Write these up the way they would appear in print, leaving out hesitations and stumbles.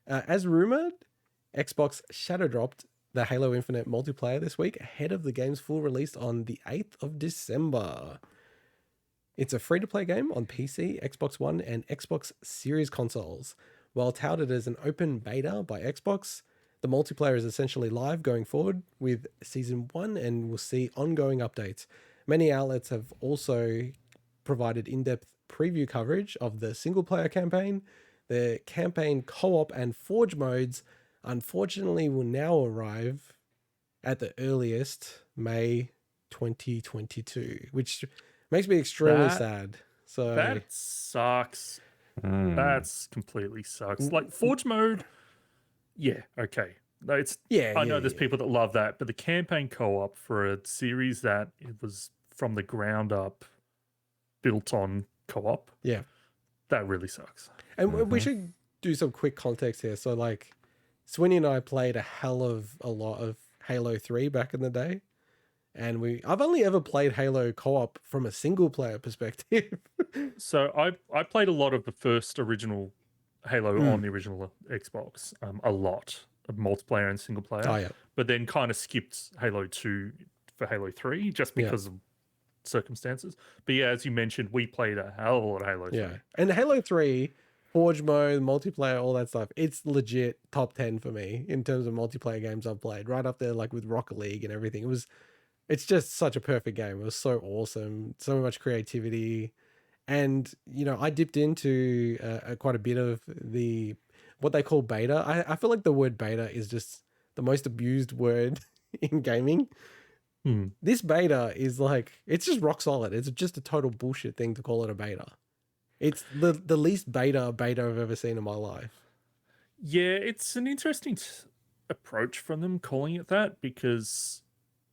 As rumored, Xbox shadow dropped the Halo Infinite multiplayer this week ahead of the game's full release on the 8th of December. It's a free-to-play game on PC, Xbox One, and Xbox Series consoles. While touted as an open beta by Xbox, the multiplayer is essentially live going forward with Season 1 and will see ongoing updates. Many outlets have also provided in-depth preview coverage of the single-player campaign. The campaign co-op and forge modes, unfortunately, will now arrive at the earliest May 2022, which makes me extremely sad. So that sucks. That's completely sucks. Like Forge mode, yeah, okay. No, it's I know there's people that love that, but the campaign co-op for a series that it was from the ground up built on co-op, that really sucks. And we should do some quick context here. So like Swinny and I played a lot of Halo 3 back in the day. And I've only ever played Halo co-op from a single player perspective. So I played a lot of the first original Halo on the original Xbox, a lot of multiplayer and single player. But then kind of skipped Halo 2 for Halo 3 just because of circumstances. But yeah, as you mentioned, we played a hell of a lot of Halo 3. Yeah. And Halo 3, Forge mode, multiplayer, all that stuff, it's legit top 10 for me in terms of multiplayer games I've played. Right up there like with Rocket League and everything. It's just such a perfect game. It was so awesome. So much creativity. And, you know, I dipped into quite a bit of what they call beta. I feel like the word beta is just the most abused word in gaming. This beta is like, it's just rock solid. It's just a total bullshit thing to call it a beta. It's the least beta I've ever seen in my life. Yeah, it's an interesting approach from them calling it that because...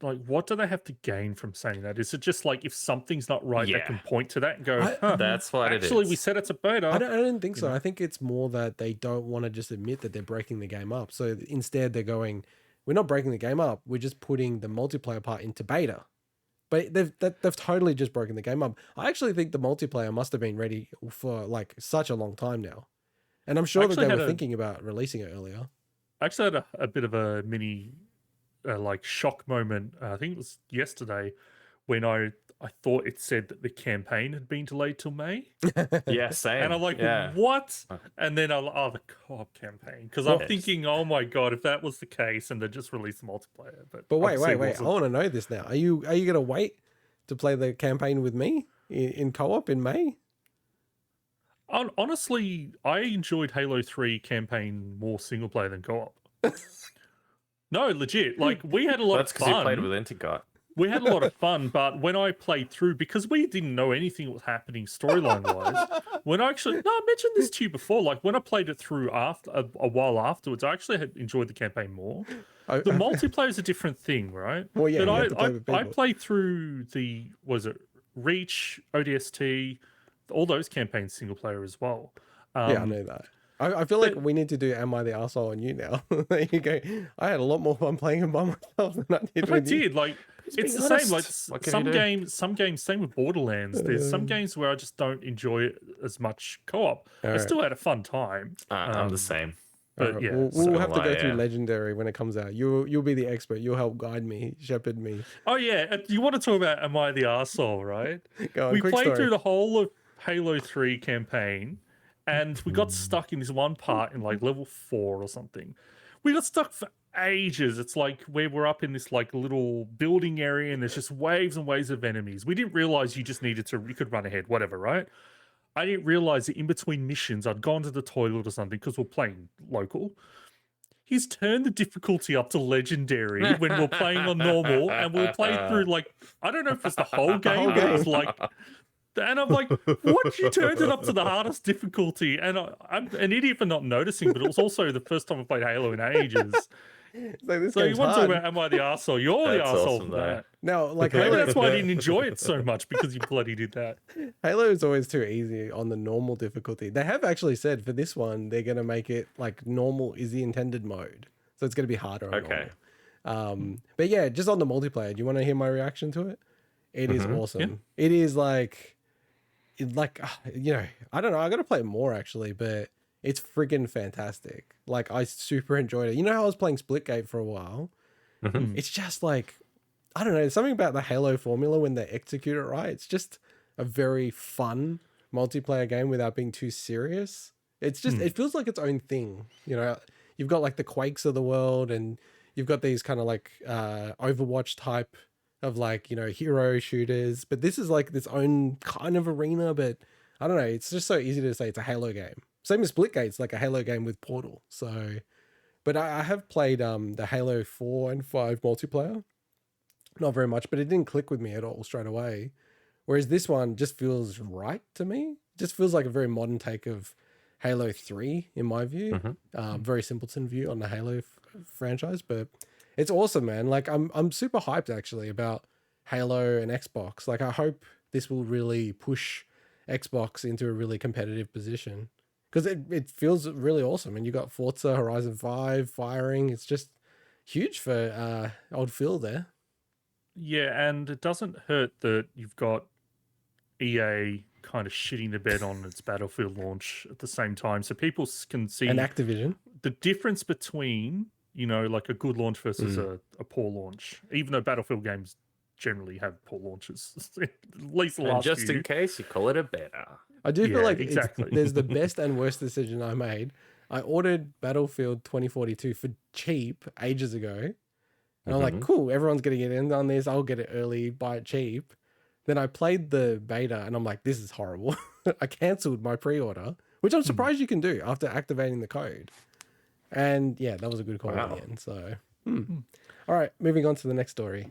like, what do they have to gain from saying that? Is it just like if something's not right, they can point to that and go, that's what it is. Actually, we said it's a beta. I don't think so. I think it's more that they don't want to just admit that they're breaking the game up. So instead, they're going, we're not breaking the game up. We're just putting the multiplayer part into beta. But they've totally just broken the game up. I actually think the multiplayer must have been ready for like such a long time now. And I'm sure that they were thinking about releasing it earlier. I actually had a bit of a mini... like shock moment. I think it was yesterday when I thought it said that the campaign had been delayed till May. Yeah, same. And I'm like, what? And then the co-op campaign, because I'm thinking, oh my god, if that was the case, and they just released the multiplayer. But wait, I want to know this now. Are you gonna wait to play the campaign with me in co-op in May? Honestly, I enjoyed Halo 3 campaign more single player than co-op. No, legit. Like, we had a lot of fun. That's because you played with Intergot. We had a lot of fun, but when I played through, because we didn't know anything was happening storyline-wise, when I actually... No, I mentioned this to you before. Like, when I played it through after a while afterwards, I actually had enjoyed the campaign more. The multiplayer is a different thing, right? Well, yeah, but I played through the... was it Reach, ODST, all those campaigns single player as well. Yeah, I know that. I feel like we need to do Am I the Arsehole on You now. There you go. I had a lot more fun playing it by myself than I did with you. Like, it's the same. Like some games, same with Borderlands. There's some games where I just don't enjoy it as much co-op. I still had a fun time. I'm the same. But yeah, we'll have to go through Legendary when it comes out. You'll be the expert. You'll help guide me, shepherd me. Oh yeah, you want to talk about Am I the Arsehole, right? Go on, we played story. Through the whole of Halo 3 campaign. And we got stuck in this one part in like level 4 or something. We got stuck for ages. It's like where we're up in this like little building area and there's just waves and waves of enemies. We didn't realize you could run ahead, whatever, right? I didn't realize that in between missions, I'd gone to the toilet or something because we're playing local. He's turned the difficulty up to legendary when we're playing on normal, and we'll play through like, I don't know if it's the whole game, but it's like... And I'm like, what? You turned it up to the hardest difficulty. And I'm an idiot for not noticing, but it was also the first time I played Halo in ages. So you want to talk about Am I the Arsehole? You're the arsehole for that. No, like Halo, that's why I didn't enjoy it so much, because you bloody did that. Halo is always too easy on the normal difficulty. They have actually said for this one, they're going to make it like normal is the intended mode. So it's going to be harder on normal. But yeah, just on the multiplayer, do you want to hear my reaction to it? It is awesome. Yeah. It is like... you know, I don't know. I got to play it more actually, but It's friggin' fantastic. Like, I super enjoyed it. You know how I was playing Splitgate for a while? It's just like, I don't know, something about the Halo formula when they execute it right. It's just a very fun multiplayer game without being too serious. It's just, it feels like its own thing. You know, you've got like the Quakes of the world, and you've got these kind of like Overwatch type of like, you know, hero shooters. But this is like its own kind of arena. But I don't know, it's just so easy to say it's a Halo game. Same as Splitgate's like a Halo game with Portal. So, but I have played the Halo 4 and 5 multiplayer. Not very much, but it didn't click with me at all straight away. Whereas this one just feels right to me. Just feels like a very modern take of Halo 3, in my view. Very simpleton view on the Halo franchise, but it's awesome, man. Like, I'm super hyped actually about Halo and Xbox. Like, I hope this will really push Xbox into a really competitive position, because it feels really awesome. And you got Forza Horizon 5 firing. It's just huge for old Phil there. Yeah, and it doesn't hurt that you've got EA kind of shitting the bed on its Battlefield launch at the same time, so people can see And Activision. the difference between, you know, like a good launch versus a poor launch. Even though Battlefield games generally have poor launches, at least the And last just few. in case, you call it a beta. I do feel Yeah, like exactly. there's the best and worst decision I made. I ordered Battlefield 2042 for cheap ages ago. And I'm like, cool, everyone's going to get in on this. I'll get it early, buy it cheap. Then I played the beta and I'm like, this is horrible. I cancelled my pre-order, which I'm surprised you can do after activating the code. And yeah, that was a good call in the end. So, all right, moving on to the next story.